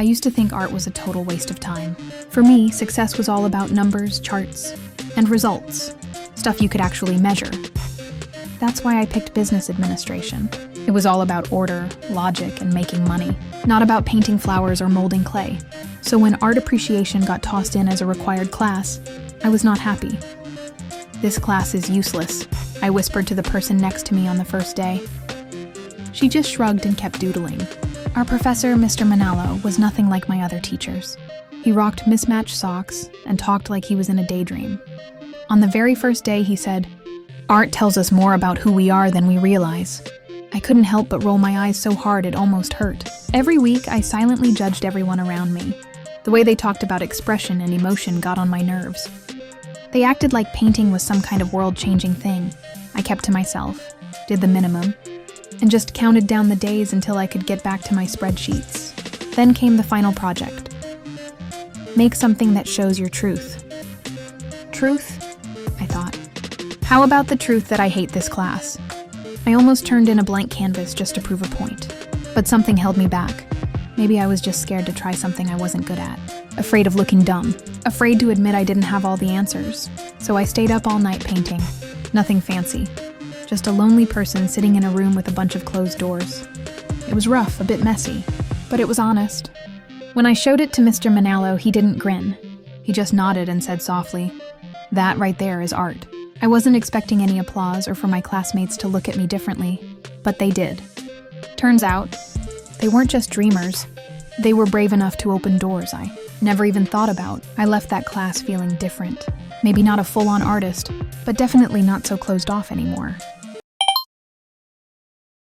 I used to think art was a total waste of time. For me, success was all about numbers, charts, and results. Stuff you could actually measure. That's why I picked business administration. It was all about order, logic, and making money, not about painting flowers or molding clay. So when art appreciation got tossed in as a required class, I was not happy. "This class is useless," I whispered to the person next to me on the first day. She just shrugged and kept doodling. Our professor, Mr. Manalo, was nothing like my other teachers. He rocked mismatched socks and talked like he was in a daydream. On the very first day, he said, "Art tells us more about who we are than we realize." I couldn't help but roll my eyes so hard it almost hurt. Every week, I silently judged everyone around me. The way they talked about expression and emotion got on my nerves. They acted like painting was some kind of world-changing thing. I kept to myself, did the minimum, and just counted down the days until I could get back to my spreadsheets. Then came the final project. Make something that shows your truth. Truth? I thought. How about the truth that I hate this class? I almost turned in a blank canvas just to prove a point. But something held me back. Maybe I was just scared to try something I wasn't good at. Afraid of looking dumb. Afraid to admit I didn't have all the answers. So I stayed up all night painting. Nothing fancy. Just a lonely person sitting in a room with a bunch of closed doors. It was rough, a bit messy, but it was honest. When I showed it to Mr. Manalo, he didn't grin. He just nodded and said softly, "That right there is art." I wasn't expecting any applause or for my classmates to look at me differently, but they did. Turns out, they weren't just dreamers. They were brave enough to open doors I never even thought about. I left that class feeling different. Maybe not a full-on artist, but definitely not so closed off anymore.